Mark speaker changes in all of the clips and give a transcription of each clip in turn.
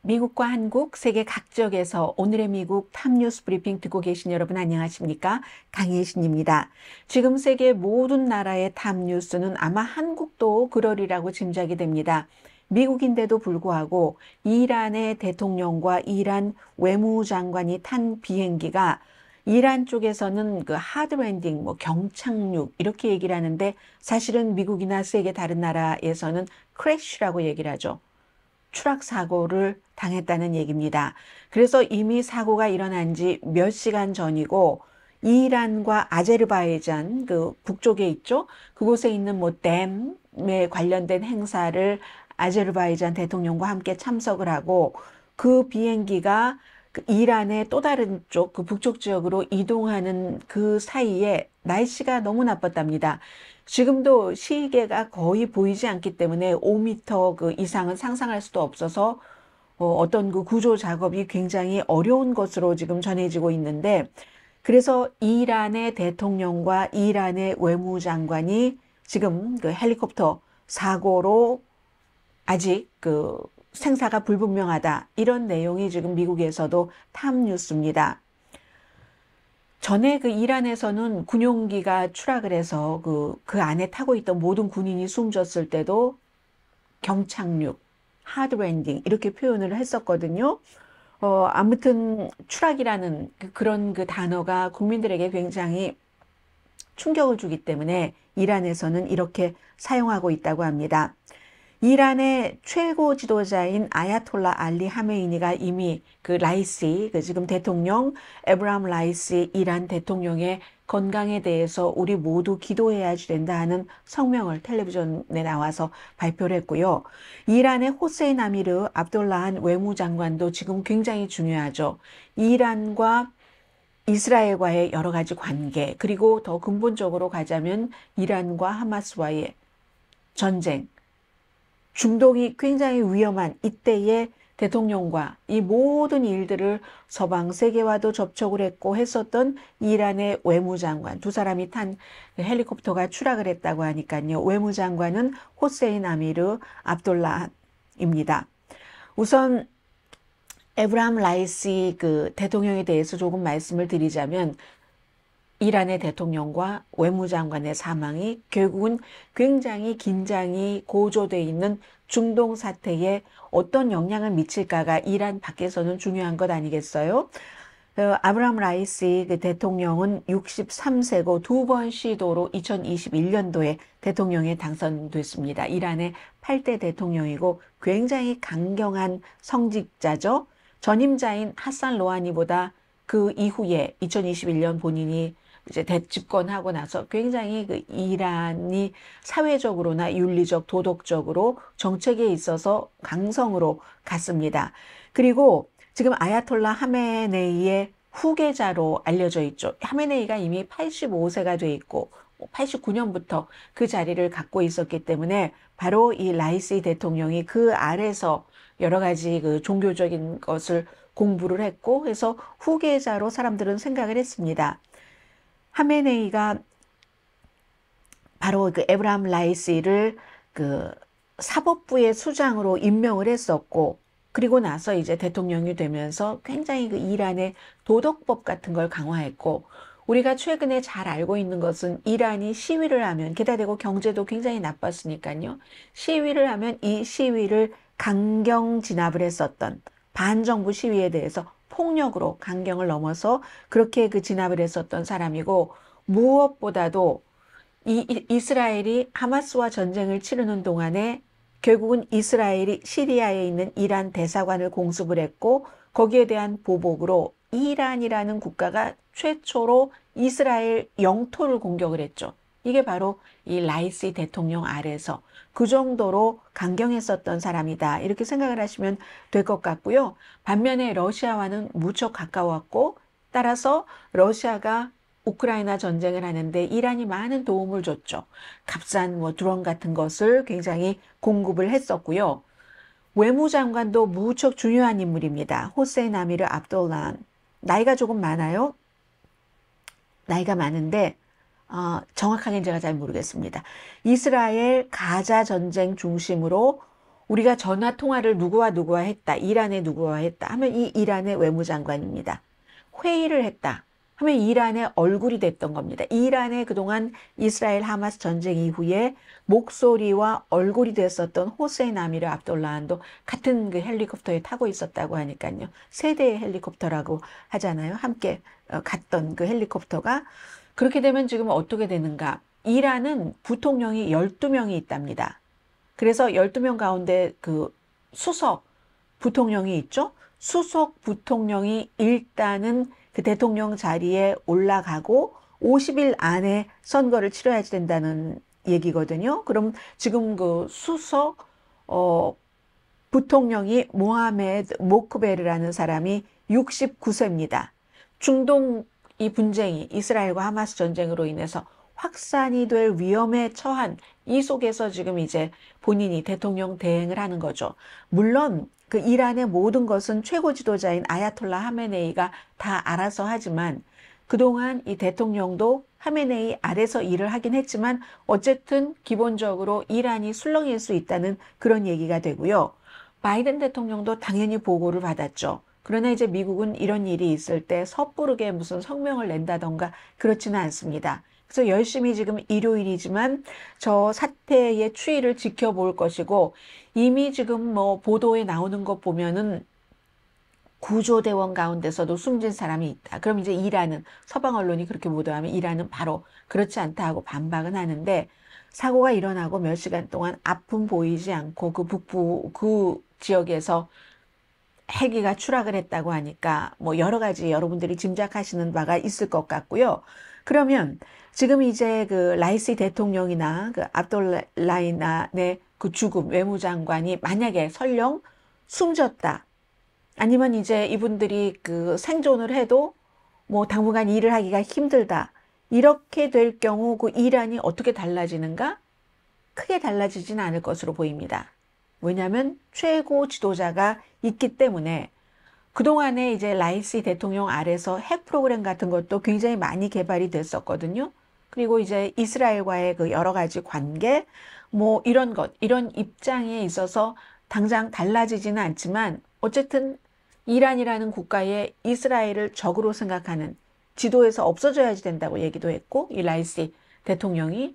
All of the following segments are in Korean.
Speaker 1: 미국과 한국, 세계 각 지역에서 오늘의 미국 탑뉴스 브리핑 듣고 계신 여러분 안녕하십니까? 강혜신입니다. 지금 세계 모든 나라의 탑뉴스는 아마 한국도 그러리라고 짐작이 됩니다. 미국인데도 불구하고 이란의 대통령과 이란 외무장관이 탄 비행기가 이란 쪽에서는 그 하드랜딩, 경착륙 이렇게 얘기를 하는데 사실은 미국이나 세계 다른 나라에서는 크래쉬라고 얘기를 하죠. 추락 사고를 당했다는 얘기입니다. 그래서 이미 사고가 일어난 지 몇 시간 전이고 이란과 아제르바이잔 그 북쪽에 있죠. 그곳에 있는 댐에 관련된 행사를 아제르바이잔 대통령과 함께 참석을 하고 그 비행기가 그 이란의 또 다른 쪽, 그 북쪽 지역으로 이동하는 그 사이에 날씨가 너무 나빴답니다. 지금도 시계가 거의 보이지 않기 때문에 5m 그 이상은 상상할 수도 없어서 어떤 그 구조 작업이 굉장히 어려운 것으로 지금 전해지고 있는데 그래서 이란의 대통령과 이란의 외무장관이 지금 그 헬리콥터 사고로 아직 그 생사가 불분명하다. 이런 내용이 지금 미국에서도 탑뉴스입니다. 전에 그 이란에서는 군용기가 추락을 해서 그 안에 타고 있던 모든 군인이 숨졌을 때도 경착륙, 하드랜딩 이렇게 표현을 했었거든요. 아무튼 추락이라는 그런 그 단어가 국민들에게 굉장히 충격을 주기 때문에 이란에서는 이렇게 사용하고 있다고 합니다. 이란의 최고 지도자인 아야톨라 알리 하메이니가 이미 그 라이시, 그 지금 대통령 에브라임 라이시 이란 대통령의 건강에 대해서 우리 모두 기도해야 된다 하는 성명을 텔레비전에 나와서 발표를 했고요. 이란의 호세인 아미르 압돌라한 외무장관도 지금 굉장히 중요하죠. 이란과 이스라엘과의 여러 가지 관계, 그리고 더 근본적으로 가자면 이란과 하마스와의 전쟁, 중동이 굉장히 위험한 이때의 대통령과 이 모든 일들을 서방 세계와도 접촉을 했고 했었던 이란의 외무장관 두 사람이 탄 헬리콥터가 추락을 했다고 하니까요. 외무장관은 호세인 아미르 압돌라입니다. 우선 에브라임 라이시 그 대통령에 대해서 조금 말씀을 드리자면 이란의 대통령과 외무장관의 사망이 결국은 굉장히 긴장이 고조되어 있는 중동 사태에 어떤 영향을 미칠까가 이란 밖에서는 중요한 것 아니겠어요? 아브라함 라이시 그 대통령은 63세고 두 번 시도로 2021년도에 대통령에 당선됐습니다. 이란의 8대 대통령이고 굉장히 강경한 성직자죠. 전임자인 하산 로하니보다 그 이후에 2021년 본인이 이제 집권하고 나서 굉장히 그 이란이 사회적으로나 윤리적, 도덕적으로 정책에 있어서 강성으로 갔습니다. 그리고 지금 아야톨라 하메네이의 후계자로 알려져 있죠. 하메네이가 이미 85세가 돼 있고 89년부터 그 자리를 갖고 있었기 때문에 바로 이 라이시 대통령이 그 아래서 여러 가지 그 종교적인 것을 공부를 했고 해서 후계자로 사람들은 생각을 했습니다. 하메네이가 바로 그 에브라임 라이시를 그 사법부의 수장으로 임명을 했었고 그리고 나서 이제 대통령이 되면서 굉장히 그 이란의 도덕법 같은 걸 강화했고 우리가 최근에 잘 알고 있는 것은 이란이 시위를 하면 게다가 대고 경제도 굉장히 나빴으니까요. 시위를 하면 이 시위를 강경 진압을 했었던 반정부 시위에 대해서 폭력으로 강경을 넘어서 그렇게 그 진압을 했었던 사람이고 무엇보다도 이스라엘이 하마스와 전쟁을 치르는 동안에 결국은 이스라엘이 시리아에 있는 이란 대사관을 공습을 했고 거기에 대한 보복으로 이란이라는 국가가 최초로 이스라엘 영토를 공격을 했죠. 이게 바로 이 라이시 대통령 아래서 그 정도로 강경했었던 사람이다. 이렇게 생각을 하시면 될 것 같고요. 반면에 러시아와는 무척 가까웠고 따라서 러시아가 우크라이나 전쟁을 하는데 이란이 많은 도움을 줬죠. 값싼 드론 같은 것을 굉장히 공급을 했었고요. 외무장관도 무척 중요한 인물입니다. 호세인 아미르 압돌란. 나이가 조금 많아요. 나이가 많은데 정확하게는 제가 잘 모르겠습니다. 이스라엘 가자 전쟁 중심으로 우리가 전화 통화를 누구와 누구와 했다. 이란의 누구와 했다. 하면 이 이란의 외무장관입니다. 회의를 했다. 하면 이란의 얼굴이 됐던 겁니다. 이란의 그동안 이스라엘 하마스 전쟁 이후에 목소리와 얼굴이 됐었던 호세인 아미르 압돌라한도 같은 그 헬리콥터에 타고 있었다고 하니까요. 세 대의 헬리콥터라고 하잖아요. 함께 갔던 그 헬리콥터가. 그렇게 되면 지금 어떻게 되는가? 이란은 부통령이 12명이 있답니다. 그래서 12명 가운데 그 수석 부통령이 있죠. 수석 부통령이 일단은 그 대통령 자리에 올라가고 50일 안에 선거를 치러야 된다는 얘기거든요. 그럼 지금 그 수석 부통령이 모하메드 모크베르라는 사람이 69세입니다. 중동 이 분쟁이 이스라엘과 하마스 전쟁으로 인해서 확산이 될 위험에 처한 이 속에서 지금 이제 본인이 대통령 대행을 하는 거죠. 물론 그 이란의 모든 것은 최고 지도자인 아야톨라 하메네이가 다 알아서 하지만 그동안 이 대통령도 하메네이 아래서 일을 하긴 했지만 어쨌든 기본적으로 이란이 술렁일 수 있다는 그런 얘기가 되고요. 바이든 대통령도 당연히 보고를 받았죠. 그러나 이제 미국은 이런 일이 있을 때 섣부르게 무슨 성명을 낸다던가 그렇지는 않습니다. 그래서 열심히 지금 일요일이지만 저 사태의 추이를 지켜볼 것이고 이미 지금 뭐 보도에 나오는 것 보면은 구조대원 가운데서도 숨진 사람이 있다. 그럼 이제 이란은 서방 언론이 그렇게 보도하면 이란은 바로 그렇지 않다 하고 반박은 하는데 사고가 일어나고 몇 시간 동안 아픔 보이지 않고 그 북부 그 지역에서 헬기가 추락을 했다고 하니까 뭐 여러 가지 여러분들이 짐작하시는 바가 있을 것 같고요. 그러면 지금 이제 그 라이시 대통령이나 그 압돌라이난의 그 죽음 외무장관이 만약에 설령 숨졌다. 아니면 이제 이분들이 그 생존을 해도 뭐 당분간 일을 하기가 힘들다. 이렇게 될 경우 그 이란이 어떻게 달라지는가? 크게 달라지지는 않을 것으로 보입니다. 왜냐하면 최고 지도자가 있기 때문에 그동안에 이제 라이시 대통령 아래서 핵 프로그램 같은 것도 굉장히 많이 개발이 됐었거든요. 그리고 이제 이스라엘과의 그 여러 가지 관계, 뭐 이런 것, 이런 입장에 있어서 당장 달라지지는 않지만 어쨌든 이란이라는 국가에 이스라엘을 적으로 생각하는 지도에서 없어져야지 된다고 얘기도 했고, 이 라이시 대통령이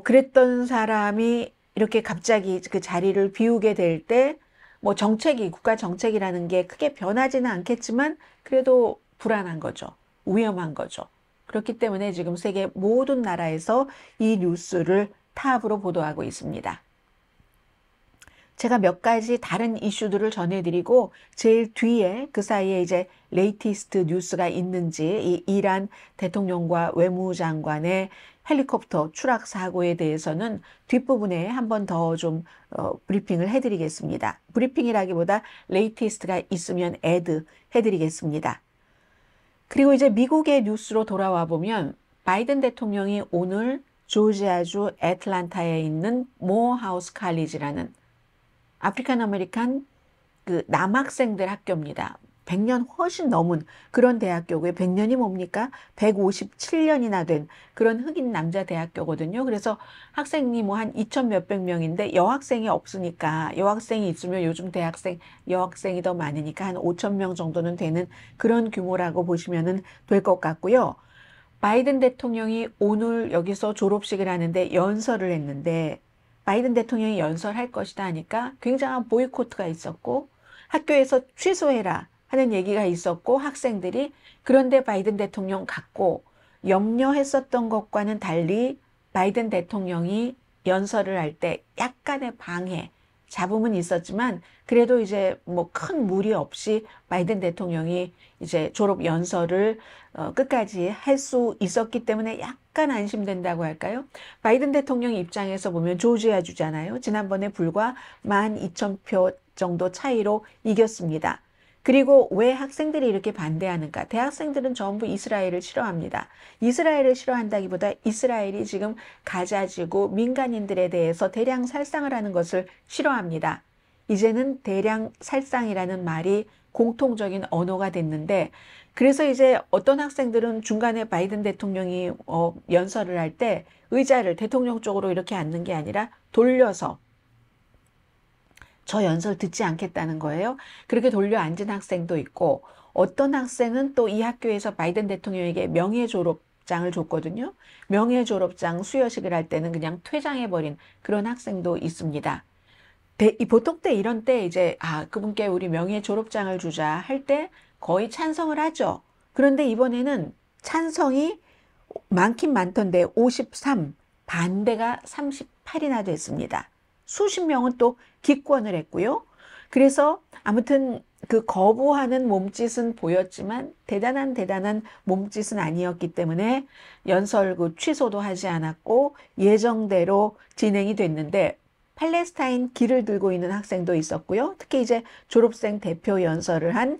Speaker 1: 그랬던 사람이 이렇게 갑자기 그 자리를 비우게 될 때, 뭐 정책이, 국가 정책이라는 게 크게 변하지는 않겠지만, 그래도 불안한 거죠. 위험한 거죠. 그렇기 때문에 지금 세계 모든 나라에서 이 뉴스를 탑으로 보도하고 있습니다. 제가 몇 가지 다른 이슈들을 전해드리고 제일 뒤에 그 사이에 이제 레이티스트 뉴스가 있는지 이 이란 대통령과 외무장관의 헬리콥터 추락 사고에 대해서는 뒷부분에 한 번 더 좀 브리핑을 해드리겠습니다. 브리핑이라기보다 레이티스트가 있으면 애드 해드리겠습니다. 그리고 이제 미국의 뉴스로 돌아와 보면 바이든 대통령이 오늘 조지아주 애틀란타에 있는 모어하우스 칼리지라는 아프리칸 아메리칸 그 남학생들 학교입니다. 100년 훨씬 넘은 그런 대학교고요. 100년이 뭡니까? 157년이나 된 그런 흑인 남자 대학교거든요. 그래서 학생이 뭐 한 2천 몇백 명인데 여학생이 없으니까 여학생이 있으면 요즘 대학생 여학생이 더 많으니까 한 5천 명 정도는 되는 그런 규모라고 보시면 될 것 같고요. 바이든 대통령이 오늘 여기서 졸업식을 하는데 연설을 했는데 바이든 대통령이 연설할 것이다 하니까 굉장한 보이콧가 있었고 학교에서 취소해라 하는 얘기가 있었고 학생들이 그런데 바이든 대통령 같고 염려했었던 것과는 달리 바이든 대통령이 연설을 할 때 약간의 방해, 잡음은 있었지만 그래도 이제 뭐 큰 무리 없이 바이든 대통령이 이제 졸업 연설을 끝까지 할 수 있었기 때문에 약간 안심된다고 할까요? 바이든 대통령 입장에서 보면 조지아주잖아요. 지난번에 불과 12,000표 정도 차이로 이겼습니다. 그리고 왜 학생들이 이렇게 반대하는가? 대학생들은 전부 이스라엘을 싫어합니다. 이스라엘을 싫어한다기보다 이스라엘이 지금 가자지구 민간인들에 대해서 대량 살상을 하는 것을 싫어합니다. 이제는 대량 살상이라는 말이 공통적인 언어가 됐는데 그래서 이제 어떤 학생들은 중간에 바이든 대통령이 연설을 할 때 의자를 대통령 쪽으로 이렇게 앉는 게 아니라 돌려서 저 연설 듣지 않겠다는 거예요. 그렇게 돌려 앉은 학생도 있고, 어떤 학생은 또 이 학교에서 바이든 대통령에게 명예 졸업장을 줬거든요. 명예 졸업장 수여식을 할 때는 그냥 퇴장해버린 그런 학생도 있습니다. 보통 때 이런 때 이제 그분께 우리 명예 졸업장을 주자 할 때 거의 찬성을 하죠. 그런데 이번에는 찬성이 많긴 많던데 53, 반대가 38이나 됐습니다. 수십 명은 또 기권을 했고요. 그래서 아무튼 그 거부하는 몸짓은 보였지만 대단한 몸짓은 아니었기 때문에 연설 취소도 하지 않았고 예정대로 진행이 됐는데, 팔레스타인 길을 들고 있는 학생도 있었고요. 특히 이제 졸업생 대표 연설을 한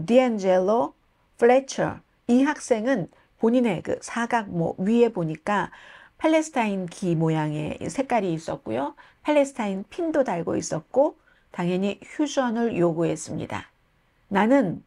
Speaker 1: 디앤젤로 플래처, 이 학생은 본인의 그 사각 위에 보니까 팔레스타인 기 모양의 색깔이 있었고요. 팔레스타인 핀도 달고 있었고, 당연히 휴전을 요구했습니다. 나는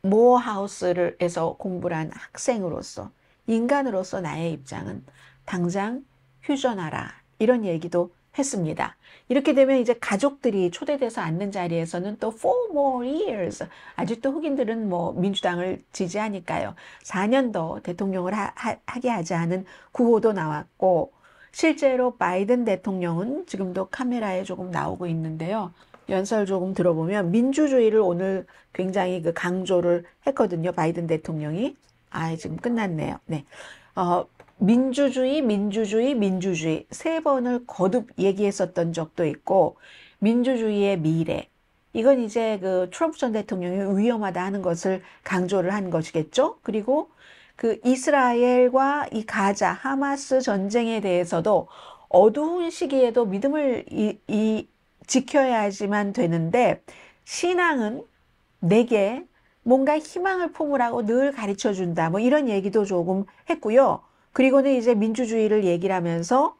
Speaker 1: 모어하우스에서 공부를 한 학생으로서, 인간으로서 나의 입장은 당장 휴전하라, 이런 얘기도 했습니다. 이렇게 되면 이제 가족들이 초대돼서 앉는 자리에서는 또 4 more years, 아직도 흑인들은 민주당을 지지하니까요. 4년 더 대통령을 하게 하자 하는 구호도 나왔고, 실제로 바이든 대통령은 지금도 카메라에 조금 나오고 있는데요. 연설 조금 들어보면 민주주의를 오늘 굉장히 강조를 했거든요. 바이든 대통령이. 지금 끝났네요. 네. 민주주의 세 번을 거듭 얘기했었던 적도 있고, 민주주의의 미래, 이건 이제 트럼프 전 대통령이 위험하다 하는 것을 강조를 한 것이겠죠. 그리고 이스라엘과 이 가자 하마스 전쟁에 대해서도 어두운 시기에도 믿음을 지켜야지만 되는데, 신앙은 내게 뭔가 희망을 품으라고 늘 가르쳐 준다, 이런 얘기도 조금 했고요. 그리고는 이제 민주주의를 얘기를 하면서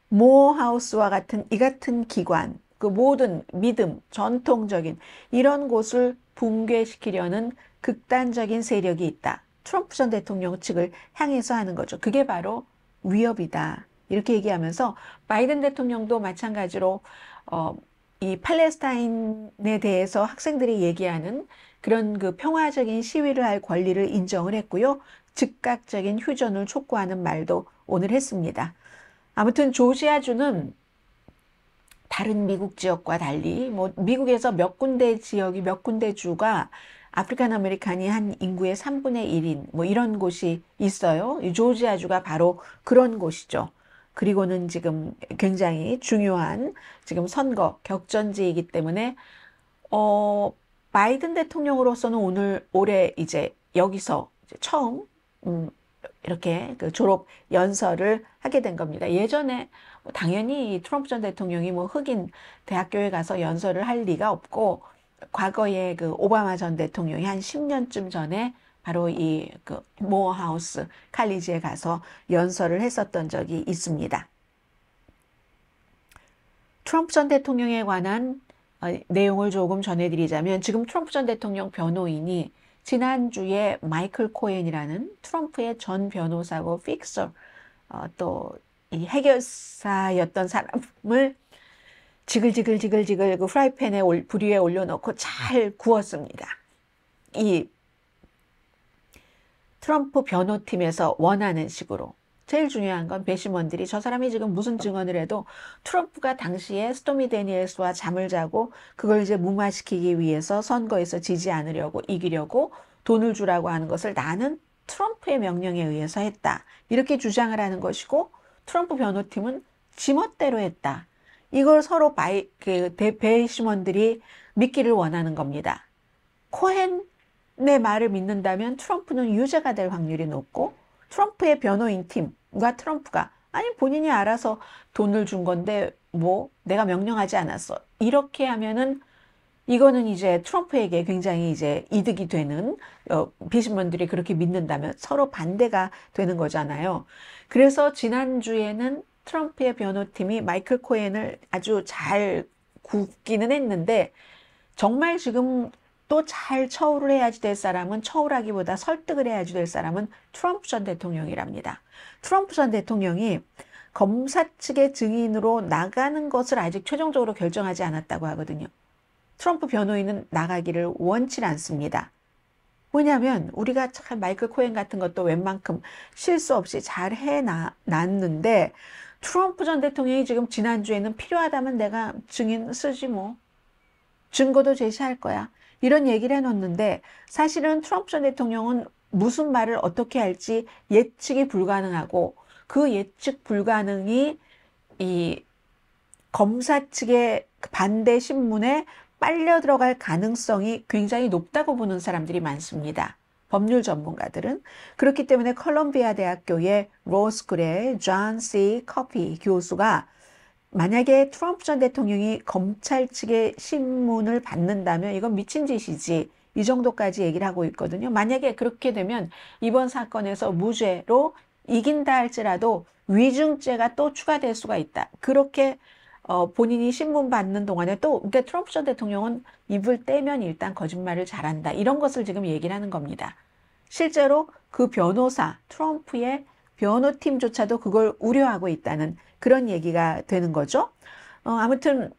Speaker 1: 모어하우스와 같은 이 같은 기관, 모든 믿음, 전통적인 이런 곳을 붕괴시키려는 극단적인 세력이 있다. 트럼프 전 대통령 측을 향해서 하는 거죠. 그게 바로 위협이다, 이렇게 얘기하면서 바이든 대통령도 마찬가지로 이 팔레스타인에 대해서 학생들이 얘기하는 그런 평화적인 시위를 할 권리를 인정을 했고요. 즉각적인 휴전을 촉구하는 말도 오늘 했습니다. 아무튼 조지아주는 다른 미국 지역과 달리 미국에서 몇 군데 지역이 몇 군데 주가 아프리칸 아메리칸이 한 인구의 3분의 1인 이런 곳이 있어요. 이 조지아주가 바로 그런 곳이죠. 그리고는 지금 굉장히 중요한 지금 선거 격전지이기 때문에 바이든 대통령으로서는 올해 이제 여기서 이제 처음 이렇게 졸업 연설을 하게 된 겁니다. 예전에 당연히 트럼프 전 대통령이 흑인 대학교에 가서 연설을 할 리가 없고, 과거에 오바마 전 대통령이 한 10년쯤 전에 바로 이 모어하우스 칼리지에 가서 연설을 했었던 적이 있습니다. 트럼프 전 대통령에 관한 내용을 조금 전해드리자면, 지금 트럼프 전 대통령 변호인이 지난주에 마이클 코엔이라는 트럼프의 전 변호사고 픽서, 또 이 해결사였던 사람을 지글지글 프라이팬에 불 위에 올려놓고 잘 구웠습니다. 이 트럼프 변호팀에서 원하는 식으로. 제일 중요한 건 배심원들이 저 사람이 지금 무슨 증언을 해도 트럼프가 당시에 스토미 데니엘스와 잠을 자고 그걸 이제 무마시키기 위해서 선거에서 지지 않으려고, 이기려고 돈을 주라고 하는 것을 나는 트럼프의 명령에 의해서 했다, 이렇게 주장을 하는 것이고, 트럼프 변호팀은 지멋대로 했다. 이걸 서로 배심원들이 믿기를 원하는 겁니다. 코헨의 말을 믿는다면 트럼프는 유죄가 될 확률이 높고, 트럼프의 변호인 팀과 트럼프가 본인이 알아서 돈을 준 건데 내가 명령하지 않았어, 이렇게 하면은 이거는 이제 트럼프에게 굉장히 이제 이득이 되는, 배심원들이 그렇게 믿는다면 서로 반대가 되는 거잖아요. 그래서 지난주에는 트럼프의 변호팀이 마이클 코엔을 아주 잘 굽기는 했는데, 정말 지금 또 잘 처우를 해야지 될 사람은, 처우라기보다 설득을 해야지 될 사람은 트럼프 전 대통령이랍니다. 트럼프 전 대통령이 검사 측의 증인으로 나가는 것을 아직 최종적으로 결정하지 않았다고 하거든요. 트럼프 변호인은 나가기를 원치 않습니다. 왜냐하면 우리가 참 마이클 코엔 같은 것도 웬만큼 실수 없이 잘 해놨는데 트럼프 전 대통령이 지금 지난주에는 필요하다면 내가 증인 쓰지 뭐. 증거도 제시할 거야. 이런 얘기를 해놓는데 사실은 트럼프 전 대통령은 무슨 말을 어떻게 할지 예측이 불가능하고 그 예측 불가능이 이 검사 측의 반대 신문에 빨려 들어갈 가능성이 굉장히 높다고 보는 사람들이 많습니다. 법률 전문가들은. 그렇기 때문에 컬럼비아 대학교의 로스쿨의 존 C. 커피 교수가 만약에 트럼프 전 대통령이 검찰 측의 신문을 받는다면 이건 미친 짓이지. 이 정도까지 얘기를 하고 있거든요. 만약에 그렇게 되면 이번 사건에서 무죄로 이긴다 할지라도 위증죄가 또 추가될 수가 있다. 그렇게 본인이 신문 받는 동안에 또 그러니까 트럼프 전 대통령은 입을 떼면 일단 거짓말을 잘한다. 이런 것을 지금 얘기를 하는 겁니다. 실제로 그 변호사, 트럼프의 변호팀조차도 그걸 우려하고 있다는 그런 얘기가 되는 거죠. 아무튼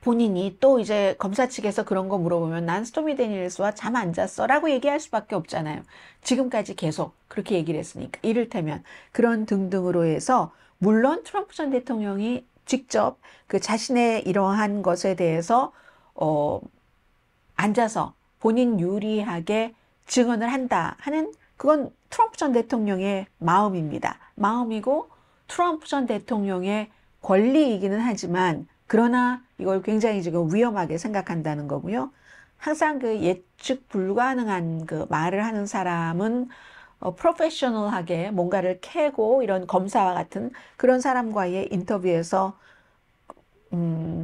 Speaker 1: 본인이 또 이제 검사 측에서 그런 거 물어보면 난 스토미 데니엘스와 잠 안 잤어 라고 얘기할 수밖에 없잖아요. 지금까지 계속 그렇게 얘기를 했으니까. 이를테면 그런 등등으로 해서 물론 트럼프 전 대통령이 직접 그 자신의 이러한 것에 대해서 앉아서 본인 유리하게 증언을 한다 하는 그건 트럼프 전 대통령의 마음입니다. 마음이고 트럼프 전 대통령의 권리이기는 하지만 그러나 이걸 굉장히 지금 위험하게 생각한다는 거고요. 항상 그 예측 불가능한 그 말을 하는 사람은 프로페셔널하게 뭔가를 캐고 이런 검사와 같은 그런 사람과의 인터뷰에서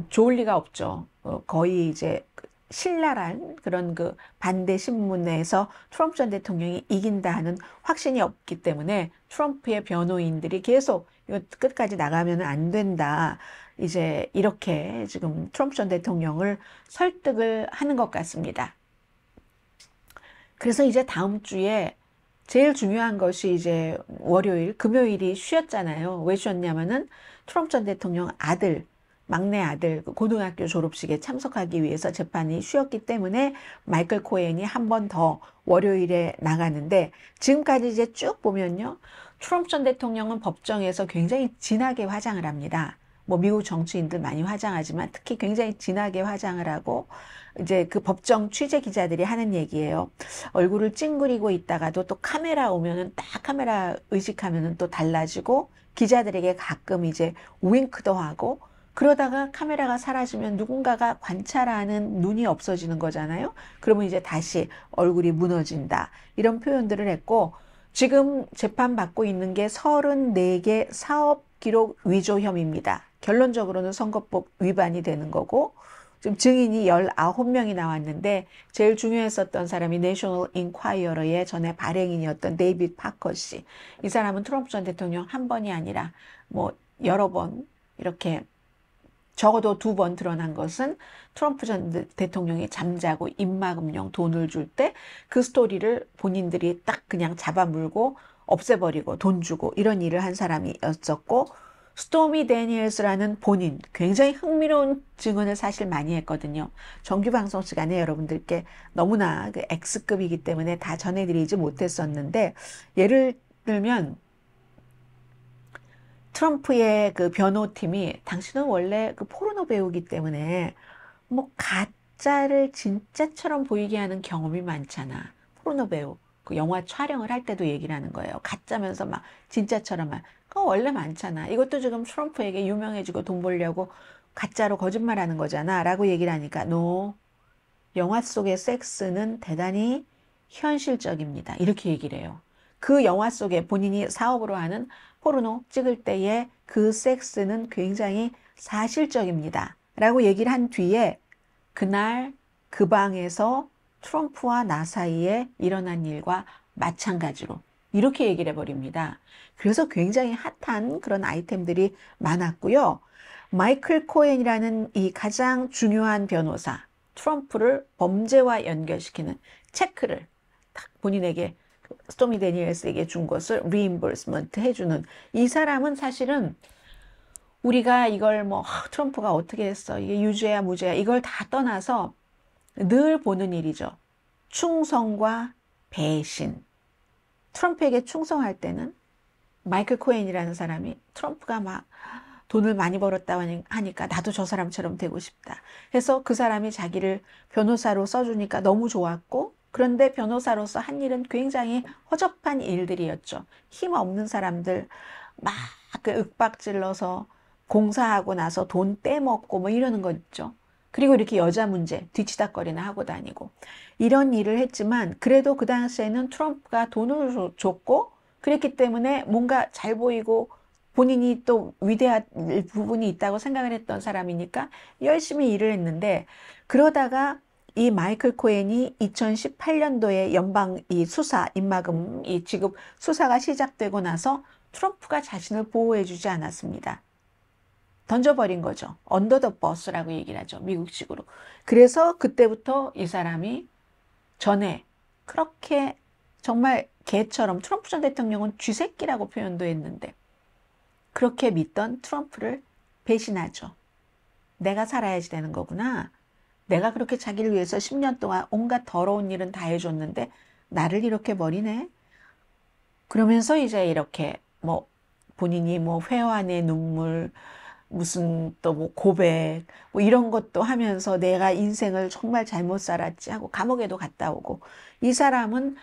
Speaker 1: 좋을 리가 없죠. 거의 이제 신랄한 그런 그 반대 신문에서 트럼프 전 대통령이 이긴다 하는 확신이 없기 때문에 트럼프의 변호인들이 계속 이거 끝까지 나가면 안 된다. 이제 이렇게 지금 트럼프 전 대통령을 설득을 하는 것 같습니다. 그래서 이제 다음 주에 제일 중요한 것이 이제 월요일, 금요일이 쉬었잖아요. 왜 쉬었냐면은 트럼프 전 대통령 아들, 막내 아들 고등학교 졸업식에 참석하기 위해서 재판이 쉬었기 때문에 마이클 코엔이 한 번 더 월요일에 나가는데 지금까지 이제 쭉 보면요. 트럼프 전 대통령은 법정에서 굉장히 진하게 화장을 합니다. 뭐 미국 정치인들 많이 화장하지만 특히 굉장히 진하게 화장을 하고 이제 그 법정 취재 기자들이 하는 얘기예요. 얼굴을 찡그리고 있다가도 또 카메라 오면은 딱 카메라 의식하면은 또 달라지고 기자들에게 가끔 이제 윙크도 하고 그러다가 카메라가 사라지면 누군가가 관찰하는 눈이 없어지는 거잖아요. 그러면 이제 다시 얼굴이 무너진다. 이런 표현들을 했고 지금 재판받고 있는 게 34개 사업 기록 위조 혐의입니다. 결론적으로는 선거법 위반이 되는 거고 지금 증인이 19명이 나왔는데 제일 중요했었던 사람이 내셔널 인콰이어러의 전에 발행인이었던 데이빗 파커 씨. 이 사람은 트럼프 전 대통령 한 번이 아니라 뭐 여러 번 이렇게 적어도 2번 드러난 것은 트럼프 전 대통령이 잠자고 입막음용 돈을 줄 때 그 스토리를 본인들이 딱 그냥 잡아물고 없애버리고 돈 주고 이런 일을 한 사람이었었고 스토미 데니엘스라는 본인 굉장히 흥미로운 증언을 사실 많이 했거든요. 정규 방송 시간에 여러분들께 너무나 그 X급이기 때문에 다 전해드리지 못했었는데 예를 들면 트럼프의 그 변호팀이 당신은 원래 그 포르노 배우기 때문에 뭐 가짜를 진짜처럼 보이게 하는 경험이 많잖아. 포르노 배우. 그 영화 촬영을 할 때도 얘기를 하는 거예요. 가짜면서 막 진짜처럼만. 그거 원래 많잖아. 이것도 지금 트럼프에게 유명해지고 돈 벌려고 가짜로 거짓말하는 거잖아. 라고 얘기를 하니까 no. 영화 속의 섹스는 대단히 현실적입니다. 이렇게 얘기를 해요. 그 영화 속에 본인이 사업으로 하는 포르노 찍을 때의 그 섹스는 굉장히 사실적입니다. 라고 얘기를 한 뒤에 그날 그 방에서 트럼프와 나 사이에 일어난 일과 마찬가지로 이렇게 얘기를 해버립니다. 그래서 굉장히 핫한 그런 아이템들이 많았고요. 마이클 코엔이라는 이 가장 중요한 변호사, 트럼프를 범죄와 연결시키는 체크를 딱 본인에게 스토미 데니엘스에게 준 것을 reimbursement 해주는 이 사람은 사실은 우리가 이걸 뭐 트럼프가 어떻게 했어, 이게 유죄야 무죄야 이걸 다 떠나서 늘 보는 일이죠. 충성과 배신. 트럼프에게 충성할 때는 마이클 코엔이라는 사람이 트럼프가 막 돈을 많이 벌었다고 하니까 나도 저 사람처럼 되고 싶다 해서 그 사람이 자기를 변호사로 써주니까 너무 좋았고, 그런데 변호사로서 한 일은 굉장히 허접한 일들이었죠. 힘없는 사람들 막 그 윽박질러서 공사하고 나서 돈 떼먹고 뭐 이러는 거 있죠. 그리고 이렇게 여자 문제 뒤치다거리나 하고 다니고 이런 일을 했지만, 그래도 그 당시에는 트럼프가 돈을 줬고 그랬기 때문에 뭔가 잘 보이고 본인이 또 위대한 부분이 있다고 생각을 했던 사람이니까 열심히 일을 했는데, 그러다가 이 마이클 코엔이 2018년도에 연방 이 수사 입마금 이 지급 수사가 시작되고 나서 트럼프가 자신을 보호해주지 않았습니다. 던져버린 거죠. 언더 더 버스라고 얘기를 하죠. 미국식으로. 그래서 그때부터 이 사람이 전에 그렇게 정말 개처럼, 트럼프 전 대통령은 쥐새끼라고 표현도 했는데 그렇게 믿던 트럼프를 배신하죠. 내가 살아야지 되는 거구나. 내가 그렇게 자기를 위해서 10년 동안 온갖 더러운 일은 다 해줬는데 나를 이렇게 버리네. 그러면서 이제 이렇게 뭐 본인이 뭐 회환의 눈물, 무슨 또 뭐 고백 뭐 이런 것도 하면서 내가 인생을 정말 잘못 살았지 하고 감옥에도 갔다 오고. 이 사람은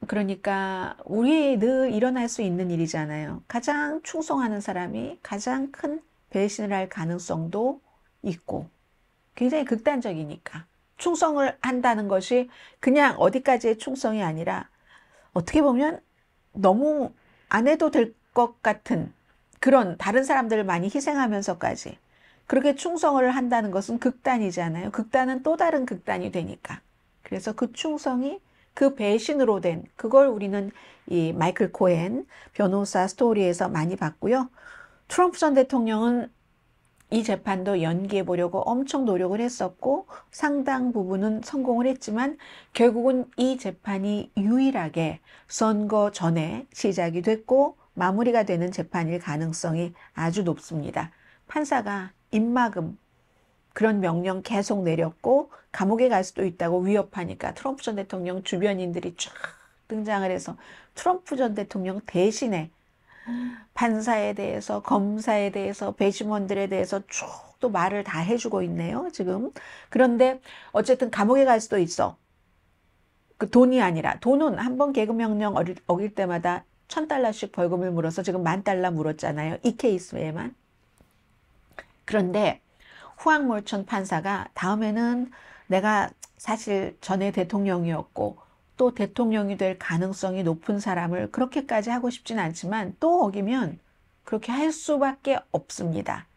Speaker 1: 그러니까 우리 늘 일어날 수 있는 일이잖아요. 가장 충성하는 사람이 가장 큰 배신을 할 가능성도 있고, 굉장히 극단적이니까 충성을 한다는 것이 그냥 어디까지의 충성이 아니라 어떻게 보면 너무 안 해도 될 것 같은 그런, 다른 사람들을 많이 희생하면서까지 그렇게 충성을 한다는 것은 극단이잖아요. 극단은 또 다른 극단이 되니까. 그래서 그 충성이 그 배신으로 된 그걸 우리는 이 마이클 코엔 변호사 스토리에서 많이 봤고요. 트럼프 전 대통령은 이 재판도 연기해 보려고 엄청 노력을 했었고 상당 부분은 성공을 했지만 결국은 이 재판이 유일하게 선거 전에 시작이 됐고 마무리가 되는 재판일 가능성이 아주 높습니다. 판사가 입마금 그런 명령 계속 내렸고 감옥에 갈 수도 있다고 위협하니까 트럼프 전 대통령 주변인들이 쫙 등장을 해서 트럼프 전 대통령 대신에 판사에 대해서, 검사에 대해서, 배심원들에 대해서 쭉 또 말을 다 해주고 있네요, 지금. 그런데 어쨌든 감옥에 갈 수도 있어. 그 돈이 아니라, 돈은 한번 계급 명령 어길 때마다 $1,000씩 벌금을 물어서 지금 $10,000 물었잖아요, 이 케이스에만. 그런데 후앙 몰천 판사가 다음에는 내가 사실 전에 대통령이었고 또 대통령이 될 가능성이 높은 사람을 그렇게까지 하고 싶진 않지만 또 어기면 그렇게 할 수밖에 없습니다.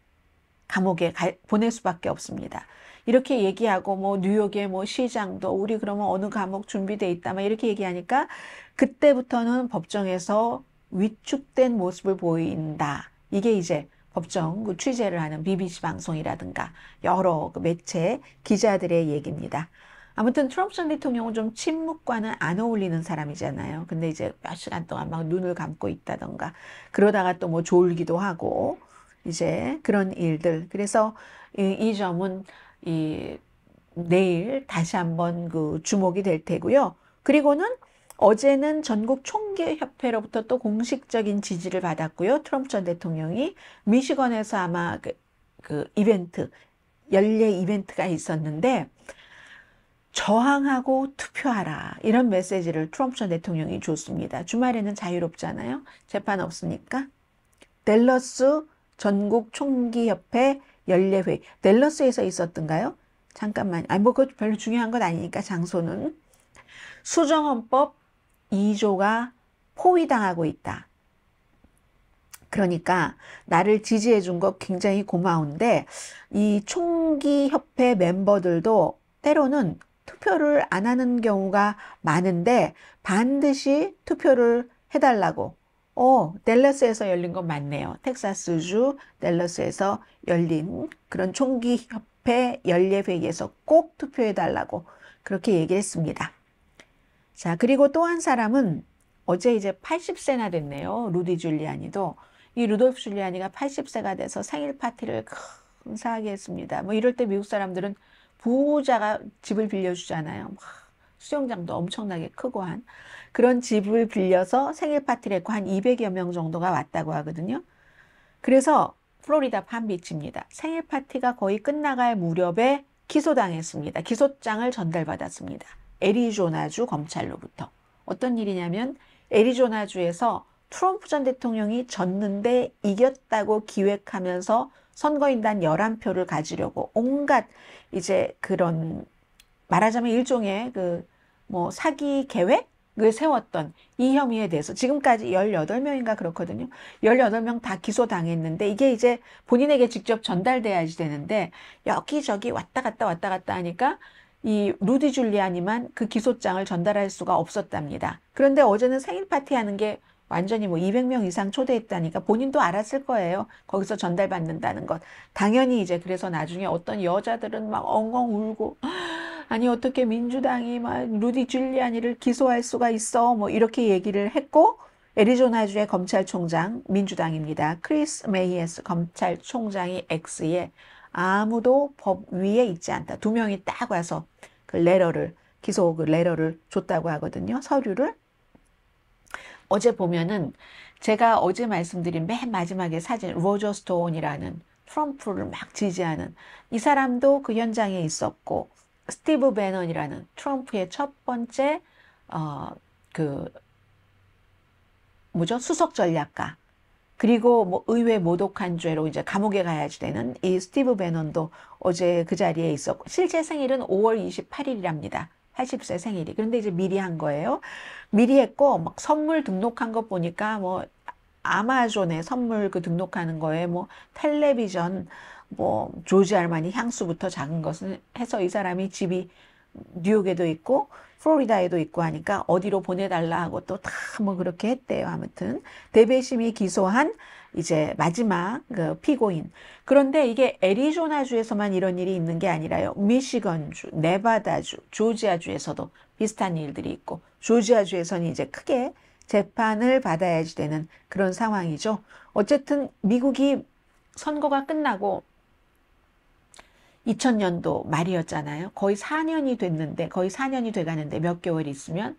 Speaker 1: 감옥에 보낼 수밖에 없습니다. 이렇게 얘기하고 뭐 뉴욕의 뭐 시장도 우리 그러면 어느 감옥 준비돼 있다 막 이렇게 얘기하니까 그때부터는 법정에서 위축된 모습을 보인다. 이게 이제 법정 그 취재를 하는 BBC 방송이라든가 여러 그 매체 기자들의 얘기입니다. 아무튼 트럼프 전 대통령은 좀 침묵과는 안 어울리는 사람이잖아요. 근데 이제 몇 시간 동안 막 눈을 감고 있다던가 그러다가 또 뭐 졸기도 하고 이제 그런 일들. 그래서 이 점은 내일 다시 한번 그 주목이 될 테고요. 그리고는 어제는 전국 총기협회로부터 또 공식적인 지지를 받았고요. 트럼프 전 대통령이 미시건에서 아마 그 이벤트, 연례 이벤트가 있었는데 저항하고 투표하라 이런 메시지를 트럼프 전 대통령이 줬습니다. 주말에는 자유롭잖아요. 재판 없으니까. 댈러스 전국 총기협회 연례회의. 댈러스에서 있었던가요? 잠깐만. 뭐 그것 별로 중요한 건 아니니까 장소는. 수정헌법 2조가 포위당하고 있다. 그러니까 나를 지지해 준 거 굉장히 고마운데 이 총기협회 멤버들도 때로는 투표를 안 하는 경우가 많은데 반드시 투표를 해달라고. 댈러스에서 열린 건 맞네요. 텍사스주 댈러스에서 열린 그런 총기협회 연례회의에서 꼭 투표해달라고 그렇게 얘기를 했습니다. 자, 그리고 또 한 사람은 어제 이제 80세나 됐네요. 루디 줄리아니도. 이 루돌프 줄리아니가 80세가 돼서 생일 파티를 근사하게 했습니다. 뭐 이럴 때 미국 사람들은 부자가 집을 빌려주잖아요. 막 수영장도 엄청나게 크고 한 그런 집을 빌려서 생일 파티를 했고 한 200여 명 정도가 왔다고 하거든요. 그래서 플로리다 판비치입니다. 생일 파티가 거의 끝나갈 무렵에 기소당했습니다. 기소장을 전달받았습니다. 애리조나주 검찰로부터. 어떤 일이냐면 애리조나주에서 트럼프 전 대통령이 졌는데 이겼다고 기획하면서 선거인단 11표를 가지려고 온갖 이제 그런 말하자면 일종의 그 뭐 사기 계획을 세웠던 이 혐의에 대해서 지금까지 18명인가 그렇거든요. 18명 다 기소당했는데 이게 이제 본인에게 직접 전달돼야지 되는데 여기저기 왔다 갔다 하니까 이 루디 줄리아니만 그 기소장을 전달할 수가 없었답니다. 그런데 어제는 생일 파티 하는 게 완전히 뭐 200명 이상 초대했다니까 본인도 알았을 거예요. 거기서 전달받는다는 것. 당연히 이제 그래서 나중에 어떤 여자들은 막 엉엉 울고 아니 어떻게 민주당이 막 루디 줄리아니를 기소할 수가 있어 뭐 이렇게 얘기를 했고 애리조나주의 검찰총장 민주당입니다. 크리스 메이에스 검찰총장이 X에 아무도 법 위에 있지 않다. 2명이 딱 와서 그 레터를 기소 그 레터를 줬다고 하거든요. 서류를. 어제 보면은 제가 어제 말씀드린 맨 마지막에 사진 로저 스톤이라는 트럼프를 막 지지하는 이 사람도 그 현장에 있었고 스티브 배넌이라는 트럼프의 첫 번째 그 뭐죠? 수석 전략가. 그리고 뭐 의회 모독한 죄로 이제 감옥에 가야지 되는 이 스티브 배넌도 어제 그 자리에 있었고 실제 생일은 5월 28일이랍니다. 80세 생일이. 그런데 이제 미리 한 거예요. 미리 했고 막 선물 등록한 거 보니까 뭐 아마존에 선물 그 등록하는 거에 뭐 텔레비전 뭐 조지 알마니 향수부터 작은 것은 해서 이 사람이 집이 뉴욕에도 있고 플로리다에도 있고 하니까 어디로 보내달라 하고 또 다 뭐 그렇게 했대요. 아무튼 대배심이 기소한 이제 마지막 그 피고인. 그런데 이게 애리조나주에서만 이런 일이 있는 게 아니라요. 미시건주, 네바다주, 조지아주에서도 비슷한 일들이 있고 조지아주에서는 이제 크게 재판을 받아야지 되는 그런 상황이죠. 어쨌든 미국이 선거가 끝나고 2000년도 말이었잖아요. 거의 4년이 됐는데, 거의 4년이 돼가는데 몇 개월 있으면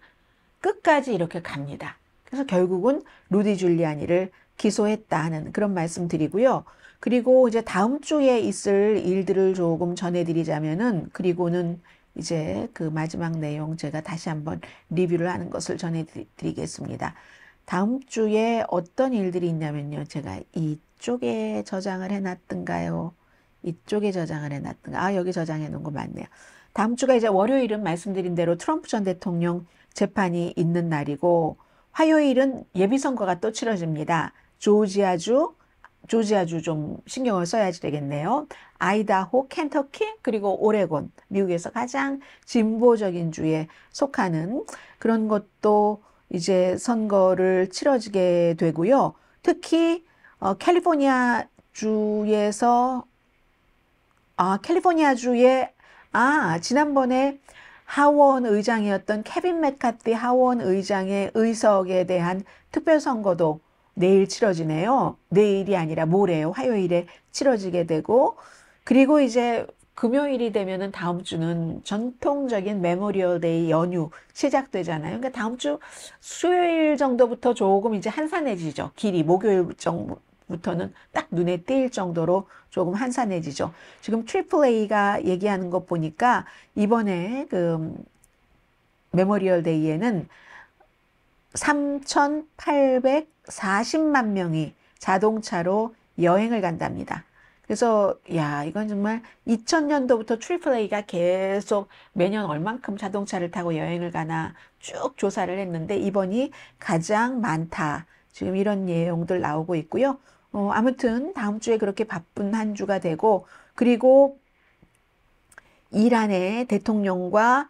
Speaker 1: 끝까지 이렇게 갑니다. 그래서 결국은 루디 줄리아니를 기소했다는 그런 말씀 드리고요. 그리고 이제 다음 주에 있을 일들을 조금 전해드리자면은, 그리고는 이제 그 마지막 내용 제가 다시 한번 리뷰를 하는 것을 전해드리겠습니다. 다음 주에 어떤 일들이 있냐면요. 제가 이쪽에 저장을 해놨던가요? 이쪽에 저장을 해놨던가. 아, 여기 저장해 놓은 거 맞네요. 다음 주가 이제 월요일은 말씀드린 대로 트럼프 전 대통령 재판이 있는 날이고, 화요일은 예비선거가 또 치러집니다. 조지아주 좀 신경을 써야지 되겠네요. 아이다호, 켄터키, 그리고 오레곤, 미국에서 가장 진보적인 주에 속하는 그런 것도 이제 선거를 치러지게 되고요. 특히 캘리포니아 주에서 캘리포니아주의 지난번에 하원 의장이었던 케빈 맥카티 하원 의장의 의석에 대한 특별선거도 내일 치러지네요. 내일이 아니라 모레요. 화요일에 치러지게 되고 그리고 이제 금요일이 되면은 다음 주는 전통적인 메모리얼 데이 연휴 시작되잖아요. 그러니까 다음 주 수요일 정도부터 조금 이제 한산해지죠. 길이 목요일 정도부터는 딱 눈에 띌 정도로 조금 한산해지죠. 지금 AAA가 얘기하는 것 보니까 이번에 그 메모리얼 데이에는 3,840만 명이 자동차로 여행을 간답니다. 그래서 야 이건 정말 2000년도부터 AAA가 계속 매년 얼만큼 자동차를 타고 여행을 가나 쭉 조사를 했는데 이번이 가장 많다. 지금 이런 내용들 나오고 있고요. 아무튼 다음 주에 그렇게 바쁜 한 주가 되고 그리고 이란의 대통령과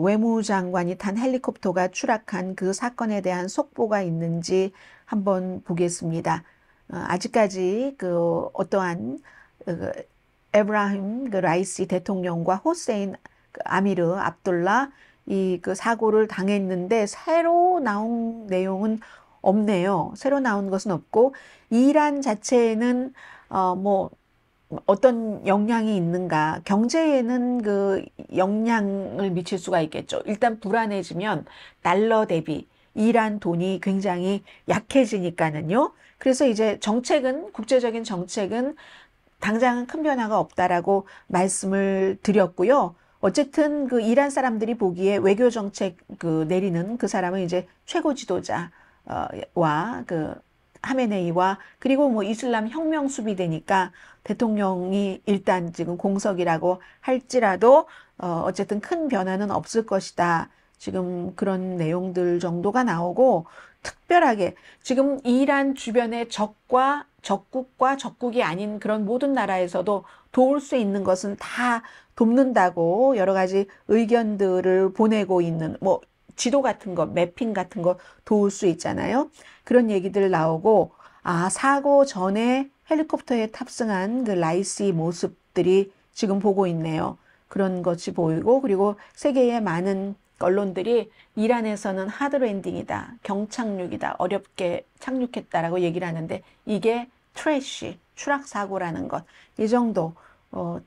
Speaker 1: 외무장관이 탄 헬리콥터가 추락한 그 사건에 대한 속보가 있는지 한번 보겠습니다. 아직까지 그 어떠한 에브라힘 그 라이시 대통령과 호세인 아미르 압둘라 그 사고를 당했는데 새로 나온 내용은 없네요. 새로 나온 것은 없고 이란 자체에는 뭐 어떤 영향이 있는가? 경제에는 그 영향을 미칠 수가 있겠죠. 일단 불안해지면 달러 대비 이란 돈이 굉장히 약해지니까는요. 그래서 이제 정책은, 국제적인 정책은 당장은 큰 변화가 없다라고 말씀을 드렸고요. 어쨌든 그 이란 사람들이 보기에 외교 정책 그 내리는 그 사람은 이제 최고 지도자와 그 하메네이와 그리고 뭐 이슬람 혁명 수비대니까 대통령이 일단 지금 공석이라고 할지라도 어쨌든 큰 변화는 없을 것이다. 지금 그런 내용들 정도가 나오고 특별하게 지금 이란 주변의 적국과 적국이 아닌 그런 모든 나라에서도 도울 수 있는 것은 다 돕는다고 여러 가지 의견들을 보내고 있는 뭐 지도 같은 거, 매핑 같은 거 도울 수 있잖아요. 그런 얘기들 나오고 사고 전에 헬리콥터에 탑승한 그 라이시 모습들이 지금 보고 있네요. 그런 것이 보이고 그리고 세계의 많은 언론들이 이란에서는 하드랜딩이다, 경착륙이다, 어렵게 착륙했다라고 얘기를 하는데 이게 트래쉬, 추락 사고라는 것, 이 정도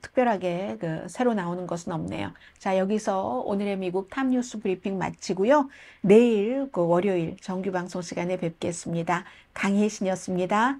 Speaker 1: 특별하게 그 새로 나오는 것은 없네요. 자, 여기서 오늘의 미국 탑뉴스 브리핑 마치고요. 내일 그 월요일 정규 방송 시간에 뵙겠습니다. 강혜신이었습니다.